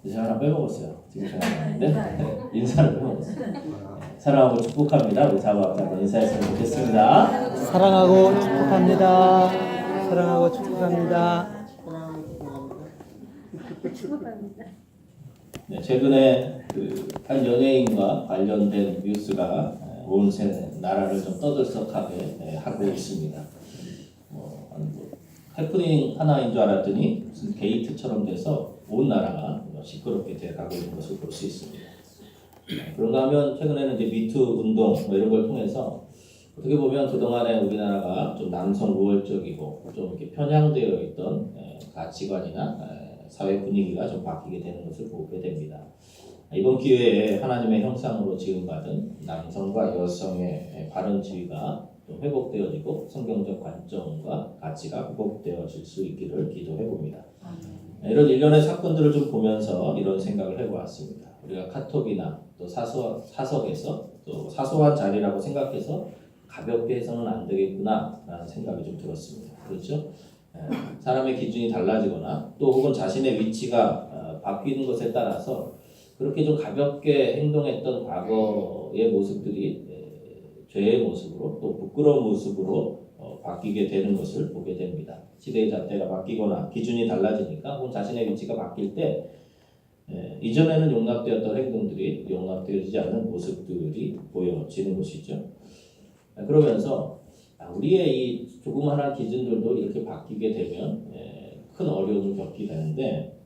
제가 하나 빼먹었어요. 지금 생각나는데 인사를 빼먹었어요. 사랑하고 축복합니다. 우리 자부학장 인사했으면 좋겠습니다. 사랑하고 축복합니다. 사랑하고 축복합니다. 네, 최근에 한 연예인과 관련된 뉴스가 온 나라를 좀 떠들썩하게 하고 있습니다. 해프닝 하나인 줄 알았더니 무슨 게이트처럼 돼서 온 나라가 시끄럽게 돼가고 있는 것을 볼 수 있습니다. 그런가 하면 최근에는 이제 미투 운동 이런 걸 통해서 어떻게 보면 그동안에 우리나라가 좀 남성 우월적이고 좀 이렇게 편향되어 있던 가치관이나 사회 분위기가 좀 바뀌게 되는 것을 보게 됩니다. 이번 기회에 하나님의 형상으로 지음받은 남성과 여성의 바른 지위가 좀 회복되어지고 성경적 관점과 가치가 회복되어질 수 있기를 기도해 봅니다. 이런 일련의 사건들을 좀 보면서 이런 생각을 해보았습니다. 우리가 카톡이나 또 사석에서 또 사소한 자리라고 생각해서 가볍게 해서는 안 되겠구나라는 생각이 좀 들었습니다. 그렇죠? 사람의 기준이 달라지거나 또 혹은 자신의 위치가 바뀌는 것에 따라서 그렇게 좀 가볍게 행동했던 과거의 모습들이 죄의 모습으로 또 부끄러운 모습으로 바뀌게 되는 것을 보게 됩니다. 시대의 잣대가 바뀌거나 기준이 달라지니까 혹은 자신의 위치가 바뀔 때 이전에는 용납되었던 행동들이 용납되어지지 않는 모습들이 보여지는 것이죠. 그러면서 우리의 이 조그마한 기준들도 이렇게 바뀌게 되면 큰 어려움을 겪게 되는데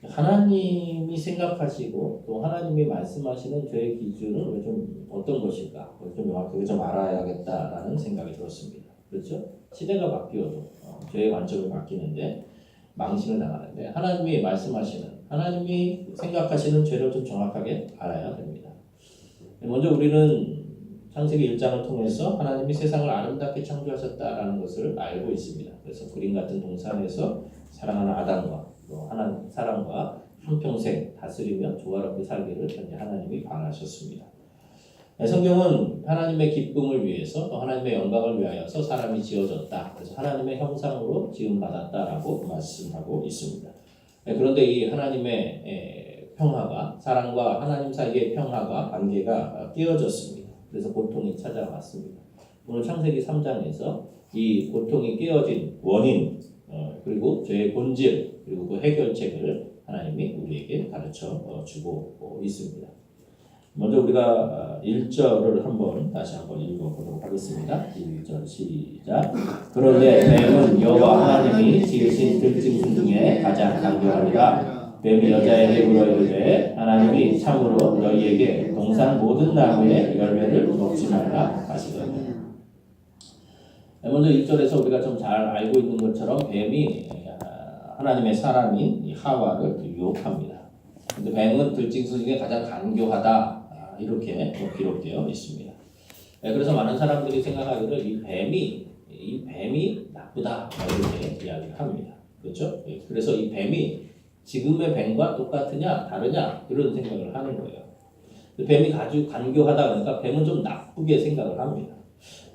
하나님이 생각하시고 또 하나님이 말씀하시는 죄의 기준은 왜 좀 어떤 것일까? 그걸 좀 명확하게 좀 알아야겠다라는 생각이 들었습니다. 그렇죠? 시대가 바뀌어도 죄의 관점이 바뀌는데 망신을 당하는데 하나님이 말씀하시는 하나님이 생각하시는 죄를 좀 정확하게 알아야 됩니다. 먼저 우리는 창세기 1장을 통해서 하나님이 세상을 아름답게 창조하셨다라는 것을 알고 있습니다. 그래서 그림 같은 동산에서 사랑하는 아담과 또 하나님 사람과 한평생 다스리며 조화롭게 살기를 하나님이 바라셨습니다. 성경은 하나님의 기쁨을 위해서 또 하나님의 영광을 위하여서 사람이 지어졌다. 그래서 하나님의 형상으로 지음받았다라고 말씀하고 있습니다. 그런데 이 하나님의 평화가 사람과 하나님 사이의 평화가 관계가 깨어졌습니다. 그래서 고통이 찾아왔습니다. 오늘 창세기 3장에서 이 고통이 깨어진 원인 그리고 죄의 본질 그리고 그 해결책을 하나님이 우리에게 가르쳐 주고 있습니다. 먼저 우리가 1절을 다시 한번 읽어보도록 하겠습니다. 1절 시작. 그런데 뱀은 여호와 하나님이 지으신 들짐승 중에 가장 강교하니라. 뱀이 여자에게 물어 이르되 하나님이 참으로 너희에게 동산 모든 나무의 열매를 먹지 말라 하시더라. 먼저 1절에서 우리가 좀 잘 알고 있는 것처럼 뱀이 하나님의 사람인 하와를 유혹합니다. 근데 뱀은 들짐승 중에 가장 간교하다 이렇게 기록되어 있습니다. 그래서 많은 사람들이 생각하기를 이 뱀이 나쁘다 이렇게 이야기를 합니다. 그렇죠? 그래서 이 뱀이 지금의 뱀과 똑같으냐 다르냐 이런 생각을 하는 거예요. 뱀이 아주 간교하다 그러니까 뱀은 좀 나쁘게 생각을 합니다.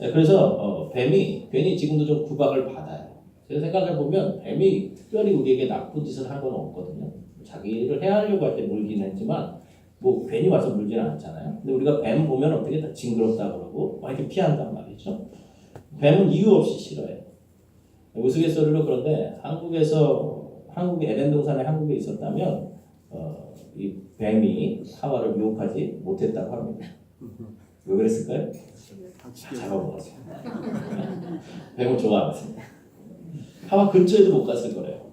그래서 뱀이 괜히 지금도 좀 구박을 받아요. 제가 생각해 보면 뱀이 특별히 우리에게 나쁜 짓을 한 건 없거든요. 자기를 해하려고 할 때 물긴 했지만 뭐 괜히 와서 물지는 않잖아요. 근데 우리가 뱀 보면 어떻게 다 징그럽다 그러고 막 이렇게 피한단 말이죠. 뱀은 이유 없이 싫어해요. 우스갯소리로 그런데 한국의 에덴 동산에 한국에 있었다면 이 뱀이 하와를 유혹하지 못했다고 합니다. 왜 그랬을까요? 잡아먹었어요. 뱀을 좋아하거든요. 하와 근처에도 못 갔을 거래요.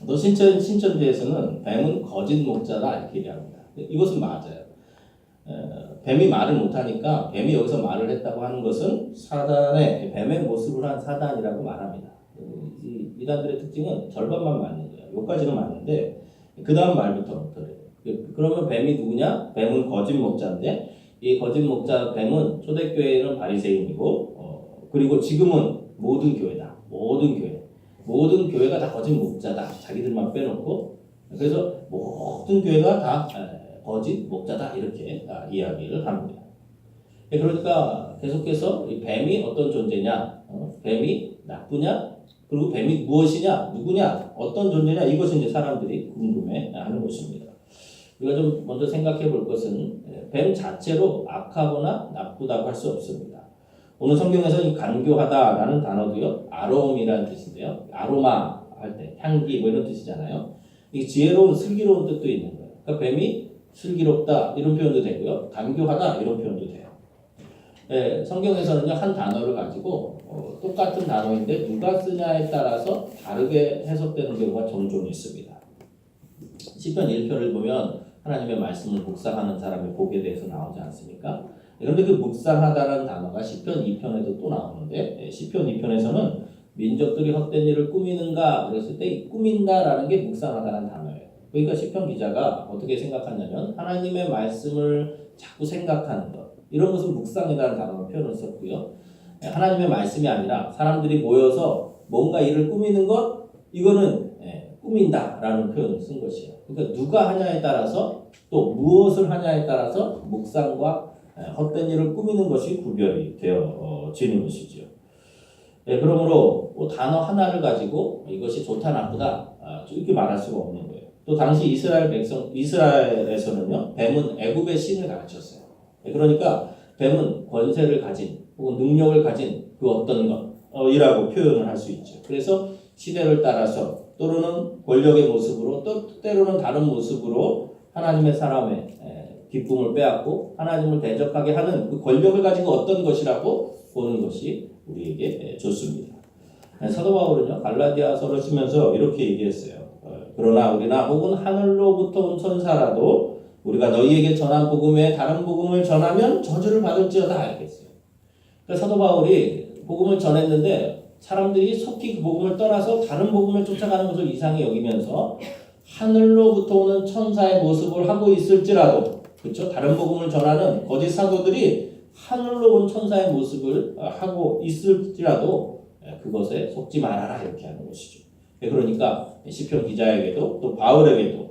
또 신천지에서는 뱀은 거짓 목자다 이렇게 얘기합니다. 이것은 맞아요. 뱀이 말을 못하니까 뱀이 여기서 말을 했다고 하는 것은 사단의 뱀의 모습을 한 사단이라고 말합니다. 이단들의 특징은 절반만 맞는 거예요. 여기까지는 맞는데 그 다음 말부터 그래요. 그러면 뱀이 누구냐? 뱀은 거짓 목자인데 이 거짓 목자 뱀은 초대교회는 바리새인이고 그리고 지금은 모든 교회다. 모든 교회가 다 거짓 목자다. 자기들만 빼놓고 그래서 모든 교회가 다 거짓 목자다 이렇게 이야기를 합니다. 그러니까 계속해서 이 뱀이 어떤 존재냐? 뱀이 나쁘냐? 그리고 뱀이 무엇이냐, 누구냐, 어떤 존재냐 이것이 이제 사람들이 궁금해하는 것입니다. 우리가 좀 먼저 생각해 볼 것은 뱀 자체로 악하거나 나쁘다고 할 수 없습니다. 오늘 성경에서 이 간교하다라는 단어도요, 아롬이라는 뜻인데요, 아로마 할 때 향기 뭐 이런 뜻이잖아요. 이 지혜로운, 슬기로운 뜻도 있는 거예요. 그러니까 뱀이 슬기롭다 이런 표현도 되고요, 간교하다 이런 표현도 돼요. 성경에서는요 한 단어를 가지고 똑같은 단어인데 누가 쓰냐에 따라서 다르게 해석되는 경우가 종종 있습니다. 시편 1편을 보면 하나님의 말씀을 묵상하는 사람의 복에 대해서 나오지 않습니까? 그런데 그 묵상하다라는 단어가 시편 2편에도 또 나오는데 시편 2편에서는 민족들이 헛된 일을 꾸미는가 그랬을 때 이 꾸민다라는 게 묵상하다라는 단어예요. 그러니까 시편 기자가 어떻게 생각하냐면 하나님의 말씀을 자꾸 생각하는 것 이런 것은 묵상이라는 단어로 표현을 썼고요. 하나님의 말씀이 아니라 사람들이 모여서 뭔가 일을 꾸미는 것 이거는 꾸민다라는 표현을 쓴 것이에요. 그러니까 누가 하냐에 따라서 또 무엇을 하냐에 따라서 묵상과 헛된 일을 꾸미는 것이 구별이 되어지는 것이죠. 그러므로 단어 하나를 가지고 이것이 좋다 나쁘다 이렇게 말할 수가 없는 거예요. 또 당시 이스라엘에서는요 뱀은 애굽의 신을 가르쳤어요. 그러니까 뱀은 권세를 가진 혹은 능력을 가진 그 어떤 것이라고 표현을 할 수 있죠. 그래서 시대를 따라서 또는 권력의 모습으로 또 때로는 다른 모습으로 하나님의 사람의 기쁨을 빼앗고 하나님을 대적하게 하는 그 권력을 가지고 어떤 것이라고 보는 것이 우리에게 좋습니다. 사도 바울은요 갈라디아서를 쓰면서 이렇게 얘기했어요. 그러나 우리나 혹은 하늘로부터 온 천사라도 우리가 너희에게 전한 복음 외에 다른 복음을 전하면 저주를 받을지어다 이렇게 했어요. 그러니까 사도 바울이 복음을 전했는데 사람들이 속히 그 복음을 떠나서 다른 복음을 쫓아가는 것을 이상히 여기면서 하늘로부터 오는 천사의 모습을 하고 있을지라도 그렇죠? 다른 복음을 전하는 거짓 사도들이 하늘로 온 천사의 모습을 하고 있을지라도 그것에 속지 말아라 이렇게 하는 것이죠. 그러니까 시편 기자에게도 또 바울에게도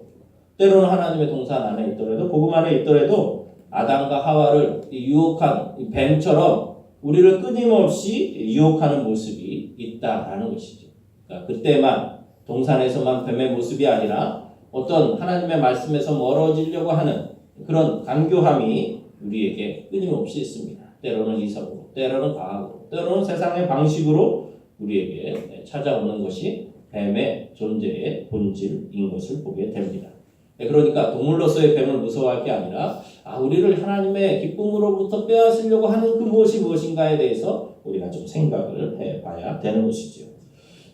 때로는 하나님의 동산 안에 있더라도 복음 안에 있더라도 아담과 하와를 유혹한 뱀처럼 우리를 끊임없이 유혹하는 모습이 있다라는 것이죠. 그러니까 그때만 동산에서만 뱀의 모습이 아니라 어떤 하나님의 말씀에서 멀어지려고 하는 그런 간교함이 우리에게 끊임없이 있습니다. 때로는 이성으로, 때로는 과학으로, 때로는 세상의 방식으로 우리에게 찾아오는 것이 뱀의 존재의 본질인 것을 보게 됩니다. 그러니까 동물로서의 뱀을 무서워할 게 아니라 우리를 하나님의 기쁨으로부터 빼앗으려고 하는 그 무엇이 무엇인가에 대해서 우리가 좀 생각을 해봐야 되는 것이죠.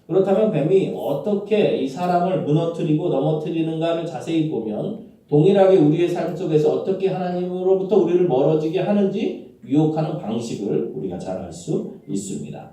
그렇다면 뱀이 어떻게 이 사람을 무너뜨리고 넘어뜨리는가를 자세히 보면 동일하게 우리의 삶 속에서 어떻게 하나님으로부터 우리를 멀어지게 하는지 유혹하는 방식을 우리가 잘 알 수 있습니다.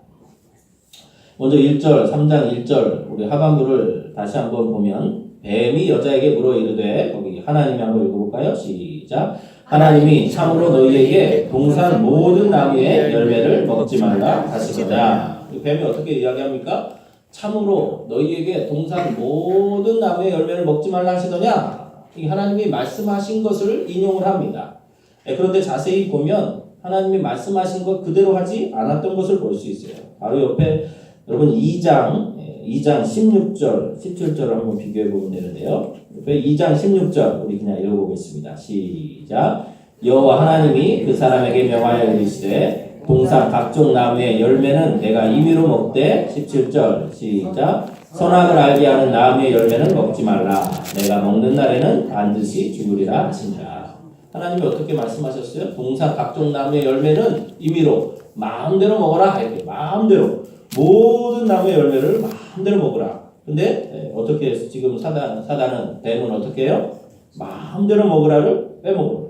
먼저 1절, 3장 1절 우리 하반부를 다시 한번 보면 뱀이 여자에게 물어 이르되 거기 하나님이 한번 읽어볼까요? 시작. 하나님이 참으로 너희에게 동산 모든 나무의 열매를 먹지 말라 하시거냐. 뱀이 어떻게 이야기합니까? 참으로 너희에게 동산 모든 나무의 열매를 먹지 말라 하시더냐. 하나님이 말씀하신 것을 인용을 합니다. 그런데 자세히 보면 하나님이 말씀하신 것 그대로 하지 않았던 것을 볼 수 있어요. 바로 옆에 여러분 2장 16절, 17절을 한번 비교해 보면 되는데요. 옆에 2장 16절 우리 그냥 읽어보겠습니다. 시작. 여호와 하나님이 그 사람에게 명하여 이르시되 동산 각종 나무의 열매는 내가 임의로 먹되 17절 시작. 선악을 알게 하는 나무의 열매는 먹지 말라. 내가 먹는 날에는 반드시 죽으리라 하신다. 하나님이 어떻게 말씀하셨어요? 동산 각종 나무의 열매는 임의로 마음대로 먹어라. 이렇게 마음대로 모든 나무의 열매를 마음대로 먹으라. 근데 어떻게 해서 지금 사단은 뱀은 어떻게 해요? 마음대로 먹으라를 빼먹어요.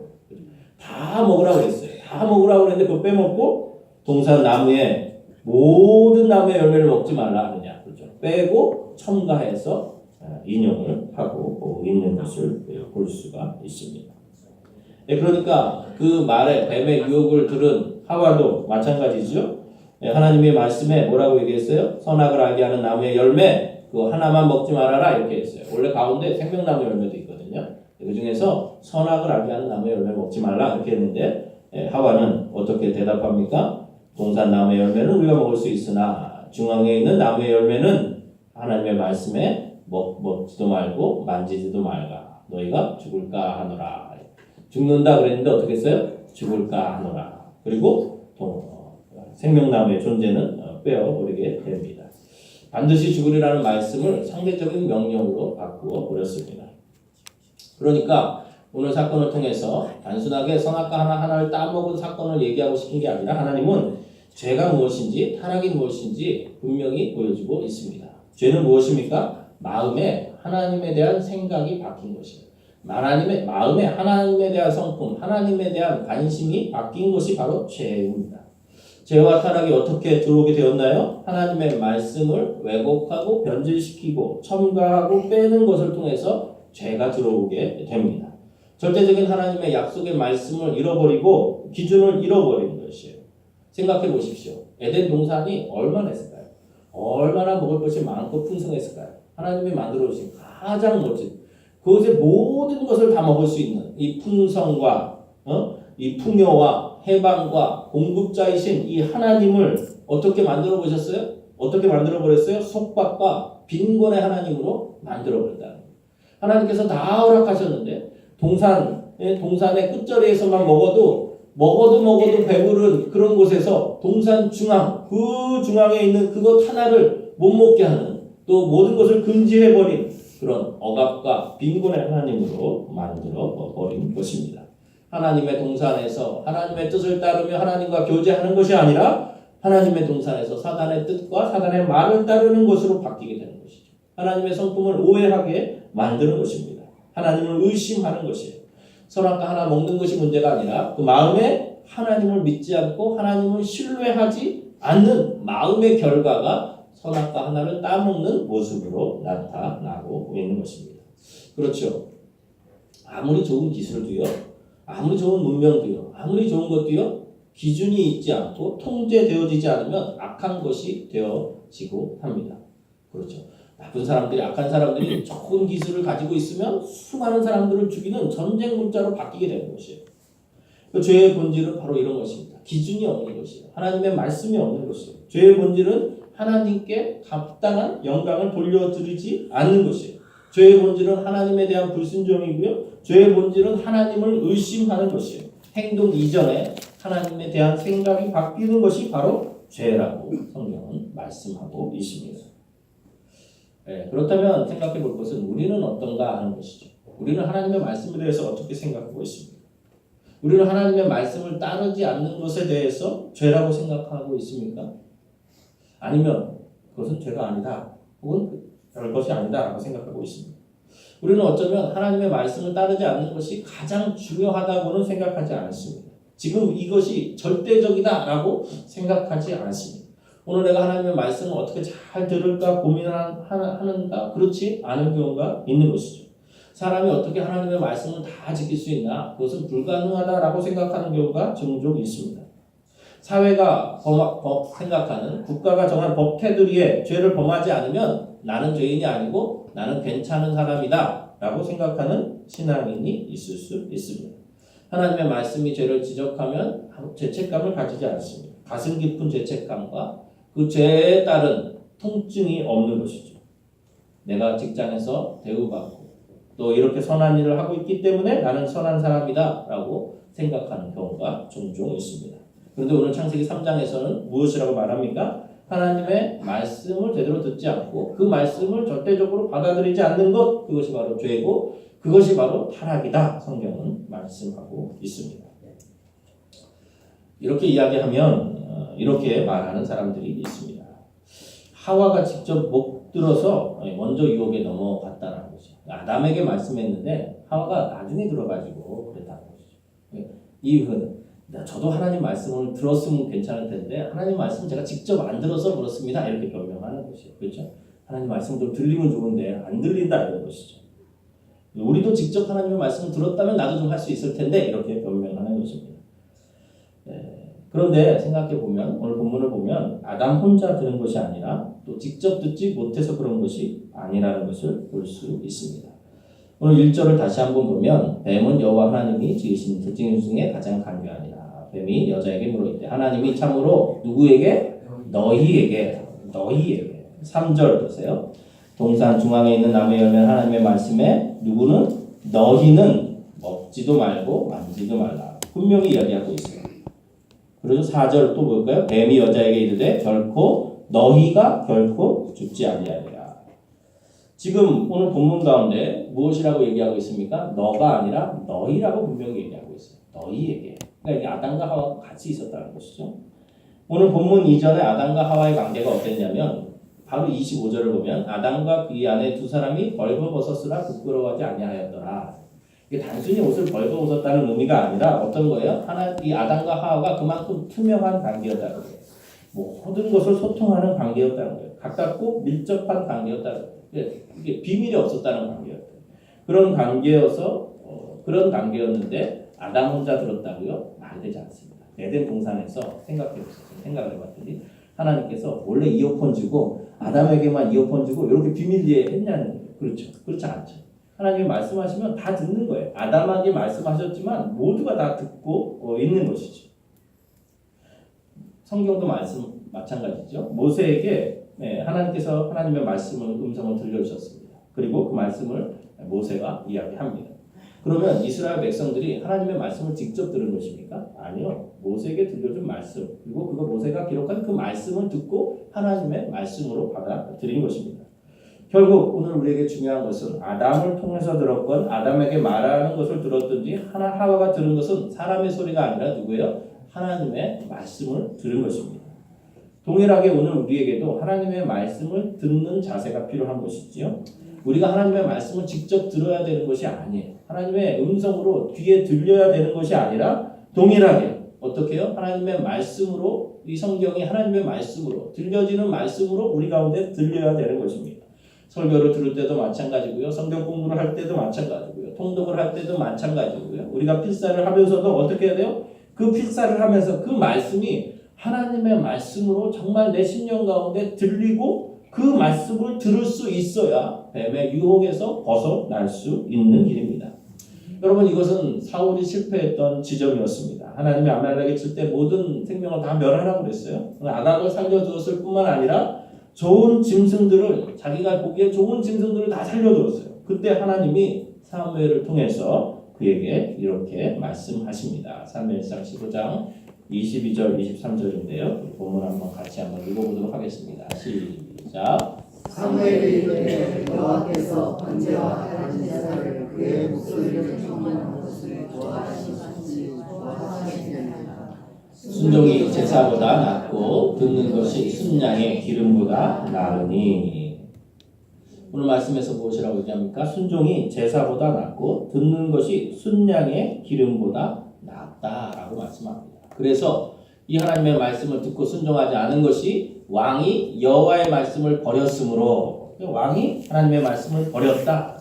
다 먹으라고 그랬어요. 다 먹으라고 그랬는데 그거 빼먹고 동산 나무의 모든 나무의 열매를 먹지 말라 하느냐. 그렇죠. 빼고 첨가해서 인용을 하고 있는 것을 볼 수가 있습니다. 그러니까 그 말에 뱀의 유혹을 들은 하와도 마찬가지죠. 하나님의 말씀에 뭐라고 얘기했어요? 선악을 알게 하는 나무의 열매 그거 하나만 먹지 말아라 이렇게 했어요. 원래 가운데 생명나무 열매도 있거든요. 그 중에서 선악을 알게 하는 나무의 열매 먹지 말라 이렇게 했는데 하와는 어떻게 대답합니까? 동산 나무의 열매는 우리가 먹을 수 있으나 중앙에 있는 나무의 열매는 하나님의 말씀에 먹지도 말고 만지지도 말가. 너희가 죽을까 하노라. 죽는다 그랬는데 어떻게 했어요? 죽을까 하노라. 그리고 생명나무의 존재는 빼어버리게 됩니다. 반드시 죽으리라는 말씀을 상대적인 명령으로 바꾸어 버렸습니다. 그러니까 오늘 사건을 통해서 단순하게 선악과 하나를 따먹은 사건을 얘기하고 싶은 게 아니라 하나님은 죄가 무엇인지 타락이 무엇인지 분명히 보여주고 있습니다. 죄는 무엇입니까? 마음에 하나님에 대한 생각이 바뀐 것이에요. 마음에 하나님에 대한 성품, 하나님에 대한 관심이 바뀐 것이 바로 죄입니다. 죄와 타락이 어떻게 들어오게 되었나요? 하나님의 말씀을 왜곡하고 변질시키고 첨가하고 빼는 것을 통해서 죄가 들어오게 됩니다. 절대적인 하나님의 약속의 말씀을 잃어버리고 기준을 잃어버리는 것이에요. 생각해 보십시오. 에덴 동산이 얼마나 했을까요? 얼마나 먹을 것이 많고 풍성했을까요? 하나님이 만들어 주신 가장 멋진 그것의 모든 것을 다 먹을 수 있는 이 풍성과 이 풍요와 해방과 공급자이신 이 하나님을 어떻게 만들어 보셨어요? 어떻게 만들어 버렸어요? 속박과 빈곤의 하나님으로 만들어 버렸다는 거예요. 하나님께서 다 허락하셨는데 동산의 끝자리에서만 먹어도 배부른 그런 곳에서 동산 중앙 그 중앙에 있는 그것 하나를 못 먹게 하는 또 모든 것을 금지해버린 그런 억압과 빈곤의 하나님으로 만들어 버린 것입니다. 하나님의 동산에서 하나님의 뜻을 따르며 하나님과 교제하는 것이 아니라 하나님의 동산에서 사단의 뜻과 사단의 말을 따르는 것으로 바뀌게 되는 것이죠. 하나님의 성품을 오해하게 만드는 것입니다. 하나님을 의심하는 것이에요. 선악과 하나 먹는 것이 문제가 아니라 그 마음에 하나님을 믿지 않고 하나님을 신뢰하지 않는 마음의 결과가 선악과 하나를 따먹는 모습으로 나타나고 있는 것입니다. 그렇죠. 아무리 좋은 기술도요, 아무리 좋은 문명도요, 아무리 좋은 것도요, 기준이 있지 않고 통제되어지지 않으면 악한 것이 되어지고 합니다. 그렇죠. 나쁜 사람들이, 악한 사람들이 좋은 기술을 가지고 있으면 수많은 사람들을 죽이는 전쟁 물자로 바뀌게 되는 것이에요. 그 죄의 본질은 바로 이런 것입니다. 기준이 없는 것이에요. 하나님의 말씀이 없는 것이에요. 죄의 본질은 하나님께 합당한 영광을 돌려드리지 않는 것이에요. 죄의 본질은 하나님에 대한 불순종이고요. 죄의 본질은 하나님을 의심하는 것이에요. 행동 이전에 하나님에 대한 생각이 바뀌는 것이 바로 죄라고 성경은 말씀하고 있습니다. 그렇다면 생각해 볼 것은 우리는 어떤가 하는 것이죠. 우리는 하나님의 말씀에 대해서 어떻게 생각하고 있습니까? 우리는 하나님의 말씀을 따르지 않는 것에 대해서 죄라고 생각하고 있습니까? 아니면 그것은 죄가 아니다 혹은 별것이 아니다 라고 생각하고 있습니다. 우리는 어쩌면 하나님의 말씀을 따르지 않는 것이 가장 중요하다고는 생각하지 않습니다. 지금 이것이 절대적이다 라고 생각하지 않습니다. 오늘 내가 하나님의 말씀을 어떻게 잘 들을까 고민하는가 그렇지 않은 경우가 있는 것이죠. 사람이 어떻게 하나님의 말씀을 다 지킬 수 있나 그것은 불가능하다라고 생각하는 경우가 종종 있습니다. 사회가 생각하는 국가가 정한 법 테두리에 죄를 범하지 않으면 나는 죄인이 아니고 나는 괜찮은 사람이다 라고 생각하는 신앙인이 있을 수 있습니다. 하나님의 말씀이 죄를 지적하면 죄책감을 가지지 않습니다. 가슴 깊은 죄책감과 그 죄에 따른 통증이 없는 것이죠. 내가 직장에서 대우받고 또 이렇게 선한 일을 하고 있기 때문에 나는 선한 사람이다 라고 생각하는 경우가 종종 있습니다. 그런데 오늘 창세기 3장에서는 무엇이라고 말합니까? 하나님의 말씀을 제대로 듣지 않고 그 말씀을 절대적으로 받아들이지 않는 것, 그것이 바로 죄고 그것이 바로 타락이다. 성경은 말씀하고 있습니다. 이렇게 이야기하면 이렇게 말하는 사람들이 있습니다. 하와가 직접 못 들어서 먼저 유혹에 넘어갔다는 거죠. 아담에게 말씀했는데 하와가 나중에 들어가지고 그랬다는 거죠. 이유는 저도 하나님 말씀을 들었으면 괜찮을 텐데 하나님 말씀 제가 직접 안 들어서 그렇습니다. 이렇게 변명하는 것이에요. 그렇죠? 하나님 말씀도 들리면 좋은데 안 들린다 이런 것이죠. 우리도 직접 하나님의 말씀을 들었다면 나도 좀 할 수 있을 텐데 이렇게 변명하는 것입니다. 그런데 생각해 보면 오늘 본문을 보면 아담 혼자 들은 것이 아니라 또 직접 듣지 못해서 그런 것이 아니라는 것을 볼 수 있습니다. 오늘 1절을 다시 한번 보면 뱀은 여호와 하나님이 지으신 들짐승 중에 가장 간교하니라. 뱀이 여자에게 물어이르되 하나님이 참으로 누구에게? 너희에게 너희에게. 3절 보세요. 동산 중앙에 있는 나무의 열매는 하나님의 말씀에 누구는 너희는 먹지도 말고 만지도 말라. 분명히 이야기하고 있어요. 그리고 4절 또 볼까요? 뱀이 여자에게 이르되 결코 너희가 결코 죽지 아니하리라. 지금 오늘 본문 가운데 무엇이라고 얘기하고 있습니까? 너가 아니라 너희라고 분명히 얘기하고 있어요. 너희에게. 그러니까 이게 아담과 하와가 같이 있었다는 것이죠. 오늘 본문 이전에 아담과 하와의 관계가 어땠냐면 바로 25절을 보면 아담과 그의 아내 두 사람이 벌거벗었으나 부끄러워하지 아니하였더라. 이게 단순히 옷을 벌거벗었다는 의미가 아니라 어떤 거예요? 이 아담과 하와가 그만큼 투명한 관계였다는 거예요. 모든 것을 소통하는 관계였다는 거예요. 가깝고 밀접한 관계였다는 거예요. 이게 비밀이 없었다는 관계였어요. 그런 그런 관계였는데 아담 혼자 들었다고요? 말이 되지 않습니다. 에덴 동산에서 생각을 해봤더니 하나님께서 원래 이어폰 주고 아담에게만 이어폰 주고 이렇게 비밀리에 했냐는 거예요. 그렇죠? 그렇지 않죠. 하나님이 말씀하시면 다 듣는 거예요. 아담에게 말씀하셨지만 모두가 다 듣고 있는 것이죠. 성경도 마찬가지죠. 모세에게 하나님께서 하나님의 음성을 들려주셨습니다. 그리고 그 말씀을 모세가 이야기합니다. 그러면 이스라엘 백성들이 하나님의 말씀을 직접 들은 것입니까? 아니요. 모세에게 들려준 말씀 그리고 그거 모세가 기록한 그 말씀을 듣고 하나님의 말씀으로 받아들인 것입니다. 결국 오늘 우리에게 중요한 것은 아담을 통해서 들었건 아담에게 말하는 것을 들었든지 하와가 들은 것은 사람의 소리가 아니라 누구예요? 하나님의 말씀을 들은 것입니다. 동일하게 오늘 우리에게도 하나님의 말씀을 듣는 자세가 필요한 것이지요. 우리가 하나님의 말씀을 직접 들어야 되는 것이 아니에요. 하나님의 음성으로 귀에 들려야 되는 것이 아니라 동일하게 어떻게 해요? 하나님의 말씀으로 이 성경이 하나님의 말씀으로 들려지는 말씀으로 우리 가운데 들려야 되는 것입니다. 설교를 들을 때도 마찬가지고요. 성경 공부를 할 때도 마찬가지고요. 통독을 할 때도 마찬가지고요. 우리가 필사를 하면서도 어떻게 해야 돼요? 그 필사를 하면서 그 말씀이 하나님의 말씀으로 정말 내 심령 가운데 들리고 그 말씀을 들을 수 있어야 뱀의 유혹에서 벗어날 수 있는 길입니다. 여러분 이것은 사울이 실패했던 지점이었습니다. 하나님이 아말렉에 칠 때 모든 생명을 다 멸하라고 그랬어요. 아담을 살려두었을 뿐만 아니라 좋은 짐승들을 자기가 보기에 좋은 짐승들을 다 살려두었어요. 그때 하나님이 사무엘을 통해서 그에게 이렇게 말씀하십니다. 사무엘상 15장 22절 23절인데요. 본문 한번 같이 한번 읽어보도록 하겠습니다. 시작. 사무엘이 이르되 여호와께서 번제와 다른 제사를 그의 목소리를 청하는 것을 좋아하시는지 좋아하시느냐. 순종이 제사보다 낫고 듣는 것이 순양의 기름보다 나으니. 오늘 말씀에서 무엇이라고 얘기합니까? 순종이 제사보다 낫고 듣는 것이 순양의 기름보다 낫다라고 말씀합니다. 그래서 이 하나님의 말씀을 듣고 순종하지 않은 것이 왕이 여호와의 말씀을 버렸으므로 왕이 하나님의 말씀을 버렸다.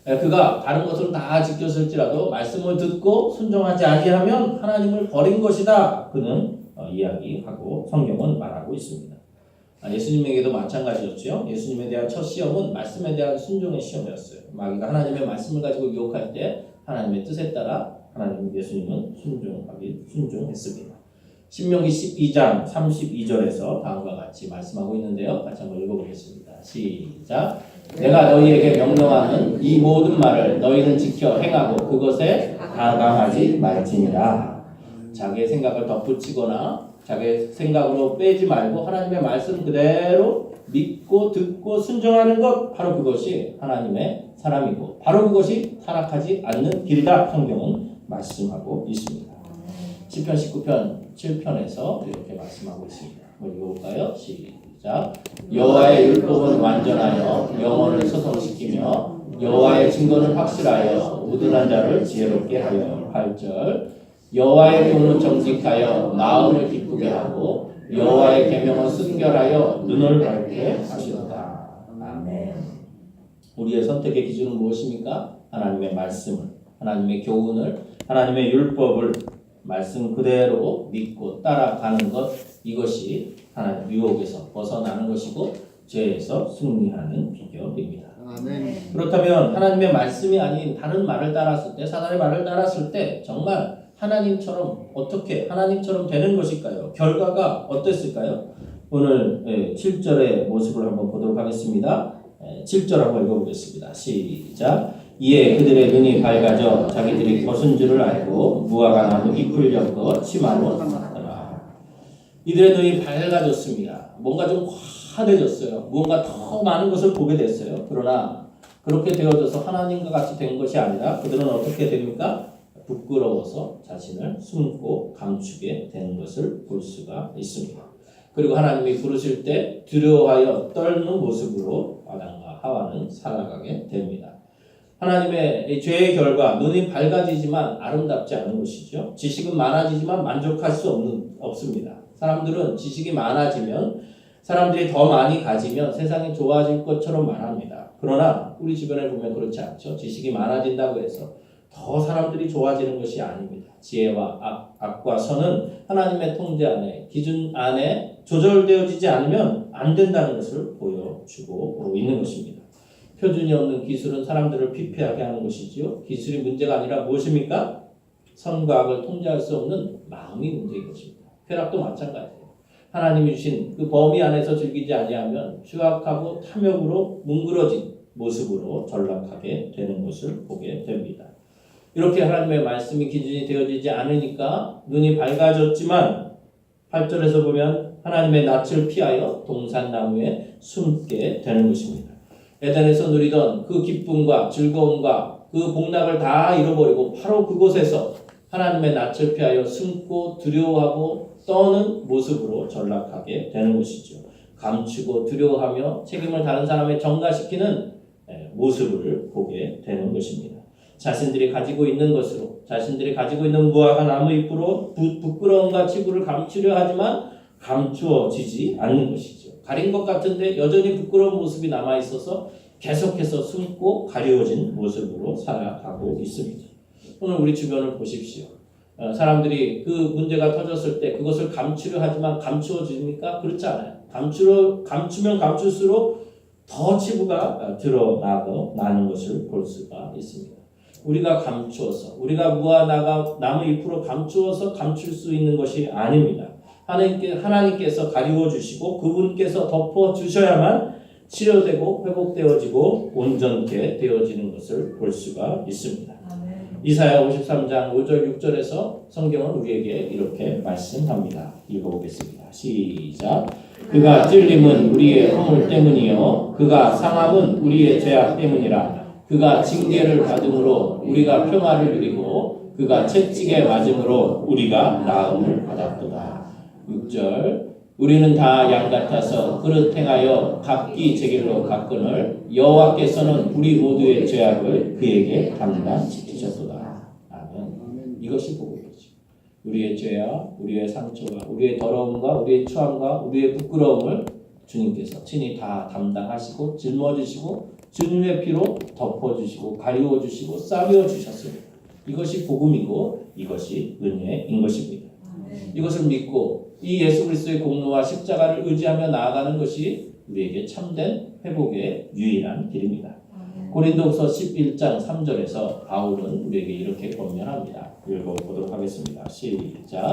그가 다른 것을 다 지켰을지라도 말씀을 듣고 순종하지 아니하면 하나님을 버린 것이다. 그는 이야기하고 성경은 말하고 있습니다. 예수님에게도 마찬가지였죠. 예수님에 대한 첫 시험은 말씀에 대한 순종의 시험이었어요. 마귀가 하나님의 말씀을 가지고 유혹할 때 하나님의 뜻에 따라 예수님은 순종했습니다. 신명기 12장 32절에서 다음과 같이 말씀하고 있는데요. 같이 한번 읽어보겠습니다. 시작. 내가 너희에게 명령하는 이 모든 말을 너희는 지켜 행하고 그것에 가감하지 말지니라. 자기의 생각을 덧붙이거나 자기의 생각으로 빼지 말고 하나님의 말씀 그대로 믿고 듣고 순종하는 것, 바로 그것이 하나님의 사람이고 바로 그것이 타락하지 않는 길이다. 성경은 말씀하고 있습니다. 시편 19편 7편에서 이렇게 말씀하고 있습니다. 한번 읽어볼까요? 시작. 여호와의 율법은 완전하여 영혼을 소성시키며 여호와의 증거는 확실하여 우둔한 자를 지혜롭게 하여. 8절. 여호와의 교훈은 정직하여 마음을 기쁘게 하고 여호와의 계명은 순결하여 눈을 밝게 하시도다. 아멘. 우리의 선택의 기준은 무엇입니까? 하나님의 말씀을, 하나님의 교훈을, 하나님의 율법을 말씀 그대로 믿고 따라가는 것, 이것이 하나님의 유혹에서 벗어나는 것이고 죄에서 승리하는 비결입니다. 아멘. 그렇다면 하나님의 말씀이 아닌 다른 말을 따랐을 때, 사단의 말을 따랐을 때 정말 하나님처럼 어떻게 하나님처럼 되는 것일까요? 결과가 어땠을까요? 오늘 7절의 모습을 한번 보도록 하겠습니다. 7절 한번 읽어보겠습니다. 시작. 이에 그들의 눈이 밝아져 자기들이 벗은 줄을 알고 무화과 나무 잎을 엮어 치마로 삼았더라. 이들의 눈이 밝아졌습니다. 뭔가 좀 환해졌어요. 무언가 더 많은 것을 보게 됐어요. 그러나 그렇게 되어져서 하나님과 같이 된 것이 아니라 그들은 어떻게 됩니까? 부끄러워서 자신을 숨고 감추게 되는 것을 볼 수가 있습니다. 그리고 하나님이 부르실 때 두려워하여 떨는 모습으로 아담과 하와는 살아가게 됩니다. 하나님의 죄의 결과 눈이 밝아지지만 아름답지 않은 것이죠. 지식은 많아지지만 만족할 수 없습니다. 사람들은 지식이 많아지면 사람들이 더 많이 가지면 세상이 좋아질 것처럼 말합니다. 그러나 우리 주변에 보면 그렇지 않죠. 지식이 많아진다고 해서 더 사람들이 좋아지는 것이 아닙니다. 지혜와 악과 선은 하나님의 통제 안에 기준 안에 조절되어지지 않으면 안 된다는 것을 보여주고 있는 것입니다. 표준이 없는 기술은 사람들을 피폐하게 하는 것이지요. 기술이 문제가 아니라 무엇입니까? 선과 악을 통제할 수 없는 마음이 문제인 것입니다. 쾌락도 마찬가지예요. 하나님이 주신 그 범위 안에서 즐기지 아니하면 추악하고 탐욕으로 뭉그러진 모습으로 전락하게 되는 것을 보게 됩니다. 이렇게 하나님의 말씀이 기준이 되어지지 않으니까 눈이 밝아졌지만 8절에서 보면 하나님의 낯을 피하여 동산나무에 숨게 되는 것입니다. 에덴에서 누리던 그 기쁨과 즐거움과 그 복락을 다 잃어버리고 바로 그곳에서 하나님의 낯을 피하여 숨고 두려워하고 떠는 모습으로 전락하게 되는 것이죠. 감추고 두려워하며 책임을 다른 사람에 전가시키는 모습을 보게 되는 것입니다. 자신들이 가지고 있는 것으로 자신들이 가지고 있는 무화과 나무 잎으로 부끄러움과 치부를 감추려 하지만 감추어지지 않는 것이죠. 가린 것 같은데 여전히 부끄러운 모습이 남아있어서 계속해서 숨고 가려워진 모습으로 살아가고 있습니다. 오늘 우리 주변을 보십시오. 사람들이 그 문제가 터졌을 때 그것을 감추려 하지만 감추어집니까? 그렇지 않아요. 감추면 감출수록 더 치부가 드러나는 것을 볼 수가 있습니다. 우리가 감추어서 우리가 무화과 나무 잎으로 감추어서 감출 수 있는 것이 아닙니다. 하나님께서 가리워 주시고 그분께서 덮어 주셔야만 치료되고 회복되어지고 온전케 되어지는 것을 볼 수가 있습니다. 이사야 53장 5절 6절에서 성경은 우리에게 이렇게 말씀합니다. 읽어보겠습니다. 시작. 그가 찔림은 우리의 허물 때문이요 그가 상함은 우리의 죄악 때문이라. 그가 징계를 받음으로 우리가 평화를 누리고 그가 채찍에 맞음으로 우리가 나음을 받았도다. 6절. 우리는 다 양 같아서 그릇 행하여 각기 제 길로 갔거늘 여호와께서는 우리 모두의 죄악을 그에게 담당시키셨도다. 아멘. 이것이 복음이죠. 우리의 죄와 우리의 상처와 우리의 더러움과 우리의 추함과 우리의 부끄러움을 주님께서 친히 다 담당하시고 짊어지시고 주님의 피로 덮어주시고 가리워주시고 싸매어주셨습니다. 이것이 복음이고 이것이 은혜인 것입니다. 이것을 믿고 이 예수 그리스도의 공로와 십자가를 의지하며 나아가는 것이 우리에게 참된 회복의 유일한 길입니다. 고린도후서 11장 3절에서 바울은 우리에게 이렇게 권면합니다. 읽어보도록 하겠습니다. 시작.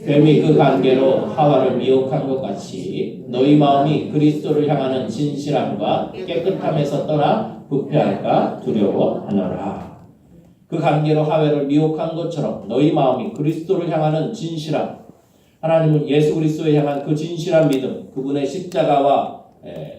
뱀이 그 관계로 하와를 미혹한 것 같이 너희 마음이 그리스도를 향하는 진실함과 깨끗함에서 떠나 부패할까 두려워하노라. 그 관계로 하와를 미혹한 것처럼 너희 마음이 그리스도를 향하는 진실함, 하나님은 예수 그리스도에 향한 그 진실한 믿음, 그분의 십자가와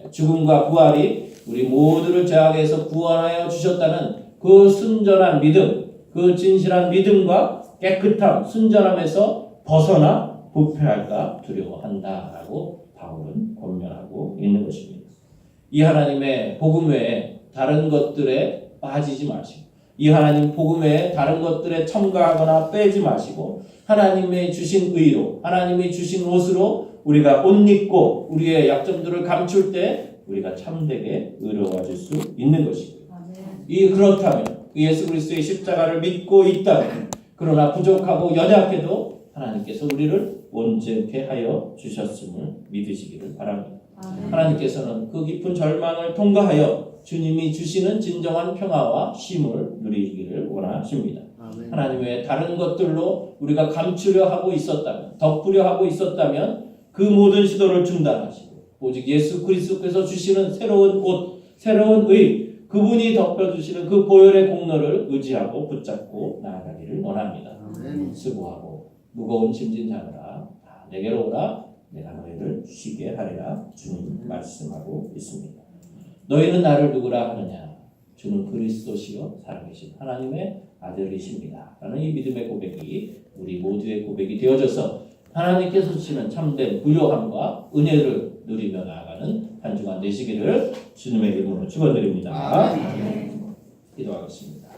죽음과 부활이 우리 모두를 죄악에서 구원하여 주셨다는 그 순전한 믿음, 그 진실한 믿음과 깨끗함, 순전함에서 벗어나 부패할까 두려워한다라고 바울은 권면하고 있는 것입니다. 이 하나님의 복음 외에 다른 것들에 빠지지 마시고 이 하나님 복음 외에 다른 것들에 첨가하거나 빼지 마시고 하나님의 주신 의로 하나님이 주신 옷으로 우리가 옷 입고 우리의 약점들을 감출 때 우리가 참되게 의로워질 수 있는 것입니다. 그렇다면 예수 그리스도의 십자가를 믿고 있다면 그러나 부족하고 연약해도 하나님께서 우리를 온전케 하여 주셨음을 믿으시기를 바랍니다. 하나님께서는 그 깊은 절망을 통과하여 주님이 주시는 진정한 평화와 쉼을 누리기를 원하십니다. 하나님의 다른 것들로 우리가 감추려 하고 있었다면 덮으려 하고 있었다면 그 모든 시도를 중단하시고 오직 예수 그리스도께서 주시는 새로운 옷, 새로운 의, 그분이 덮여주시는 그 보혈의 공로를 의지하고 붙잡고 나아가기를 원합니다. 수고하고 무거운 짐진 자들아 내게로 오라 내가 너희를 쉬게 하리라 주님 말씀하고 있습니다. 너희는 나를 누구라 하느냐 주는 그리스도시요 살아계신 하나님의 아들이십니다. 라는 이 믿음의 고백이 우리 모두의 고백이 되어져서 하나님께서 주시는 참된 부요함과 은혜를 누리며 나아가는 한 주간 되시기를 주님의 이름으로 축원드립니다. 기도하겠습니다.